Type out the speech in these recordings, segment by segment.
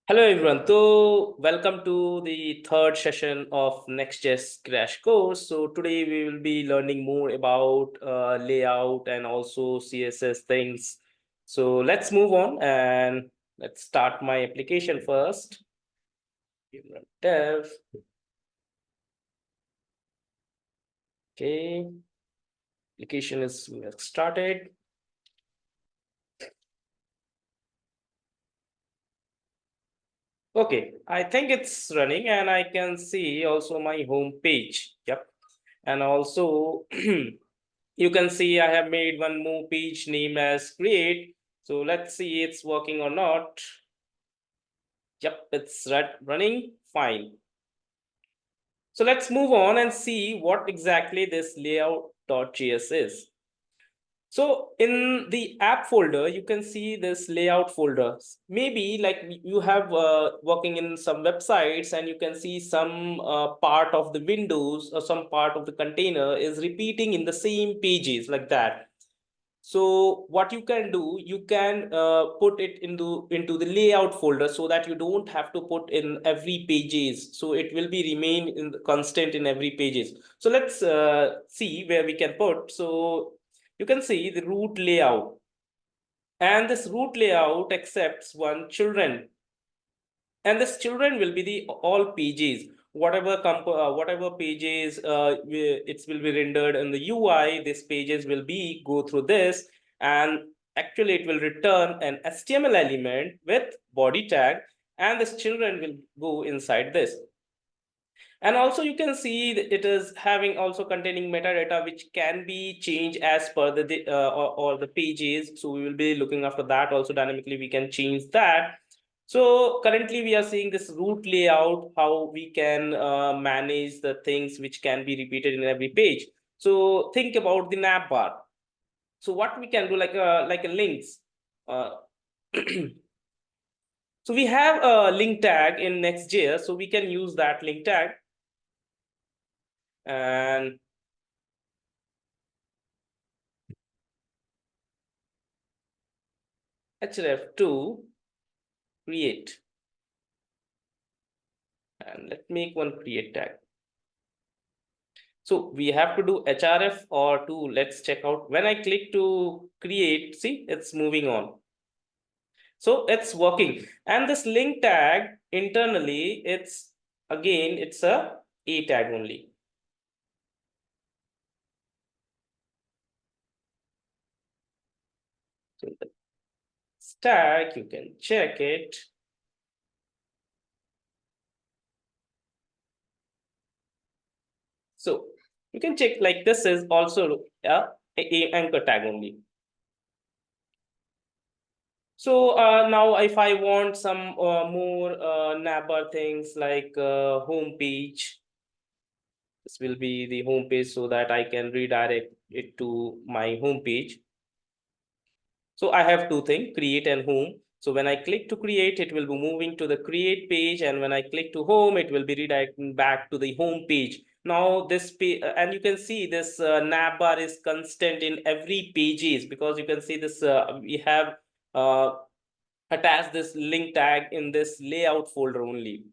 Hello everyone. So welcome to the third session of Next.js crash course. So today we will be learning more about layout and also CSS things. So let's move on and let's start my application first. Dev. Okay, application is started. Okay, I think it's running and I can see also my home page. Yep. And also you can see I have made one more page name as create. So let's see it's working or not. Yep, it's running fine. So let's move on and see what exactly this layout.js is. So in the app folder, you can see this layout folder. Maybe like you have working in some websites and you can see some part of the windows or some part of the container is repeating in the same pages like that. So what you can do, you can put it into the layout folder so that you don't have to put in every pages. So it will be remain in the constant in every pages. So let's see where we can put. So you can see the root layout, and this root layout accepts one children, and this children will be the all pages. Whatever pages it will be rendered in the UI, these pages will be go through this, and actually it will return an HTML element with body tag, and this children will go inside this. And also you can see that it is having also containing metadata which can be changed as per or the pages. So we will be looking after that also. Dynamically we can change that. So currently we are seeing this root layout, how we can manage the things which can be repeated in every page. So think about the nav bar. So what we can do, like a links. So we have a link tag in Next.js, so we can use that link tag. And href2 create, and let's make one create tag. So we have to do href or 2. Let's check out. When I click to create, see it's moving on. So it's working. And this link tag internally, it's a tag only. So the stack, you can check it. So you can check, like this is also a anchor tag only. So now if I want some more navbar things like home page, this will be the home page so that I can redirect it to my home page. So I have two things, create and home. So when I click to create, it will be moving to the create page, and when I click to home, it will be redirecting back to the home page. Now this page, and you can see this nav bar is constant in every pages, because you can see this we have uh, attach this link tag in this layout folder only.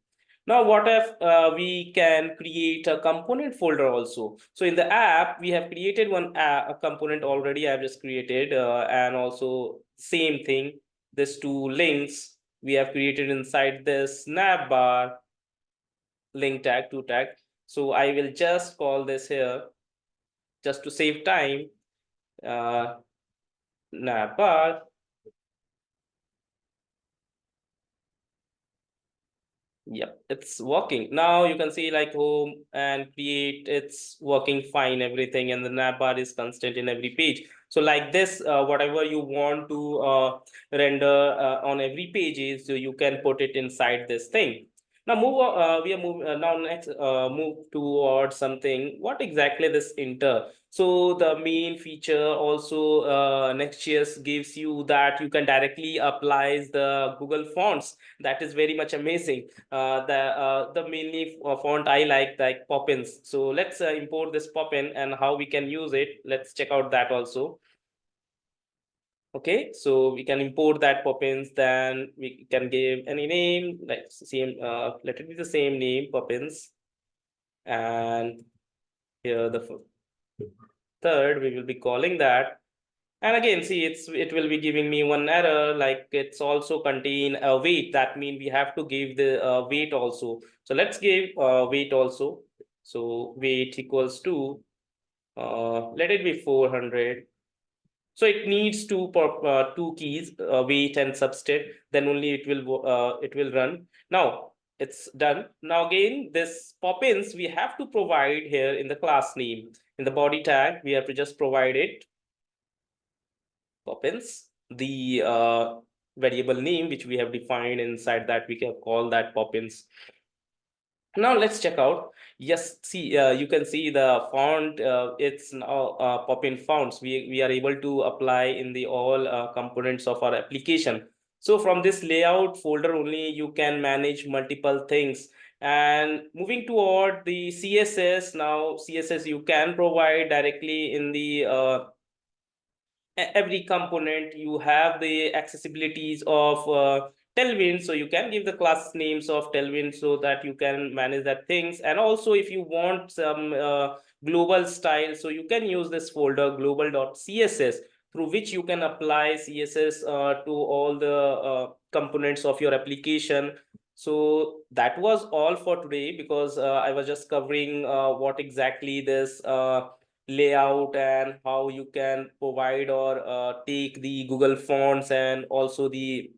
Now, what if we can create a component folder also? So in the app, we have created one a component already. I've just created, and also same thing. This two links we have created inside this nav bar link tag to tag. So I will just call this here just to save time. Nav bar. Yep, it's working. Now you can see like home and create, it's working fine, everything, and the navbar is constant in every page. So like this, whatever you want to render on every page is, so you can put it inside this thing. Now we are moving now next move towards something. What exactly this inter? So the main feature also Next.js gives you that you can directly apply the Google fonts. That is very much amazing. The mainly font I like Poppins. So let's import this Poppin and how we can use it. Let's check out that also. Okay, so we can import that Poppins, then we can give any name, like same, let it be the same name, Poppins. And here the third, we will be calling that. And again, see, it will be giving me one error, like it's also contain a weight. That means we have to give the weight also. So let's give weight also. So weight equals to, let it be 400. So it needs two keys, weight and substrate. Then only it will run. Now it's done. Now again, this pop-ins we have to provide here in the class name. In the body tag, we have to just provide it pop-ins, the variable name which we have defined. Inside that we can call that pop-ins. Now let's check out. Yes, see, you can see the font. It's now pop-in fonts. We are able to apply in the all components of our application. So from this layout folder only, you can manage multiple things. And moving toward the CSS, now CSS you can provide directly in the every component. You have the accessibilities of Tailwind, so you can give the class names of Tailwind so that you can manage that things. And also if you want some global style, so you can use this folder global.css, through which you can apply CSS to all the components of your application. So that was all for today, because I was just covering what exactly this layout and how you can provide or take the Google fonts, and also the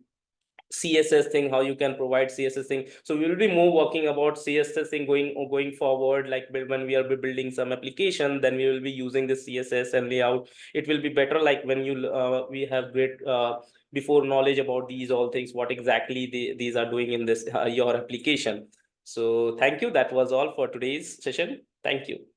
CSS thing, how you can provide CSS thing. So we will be more working about CSS thing going forward, like when we are building some application, then we will be using the CSS and layout. It will be better like when you we have great before knowledge about these all things, what exactly these are doing in this your application. So thank you. That was all for today's session. Thank you.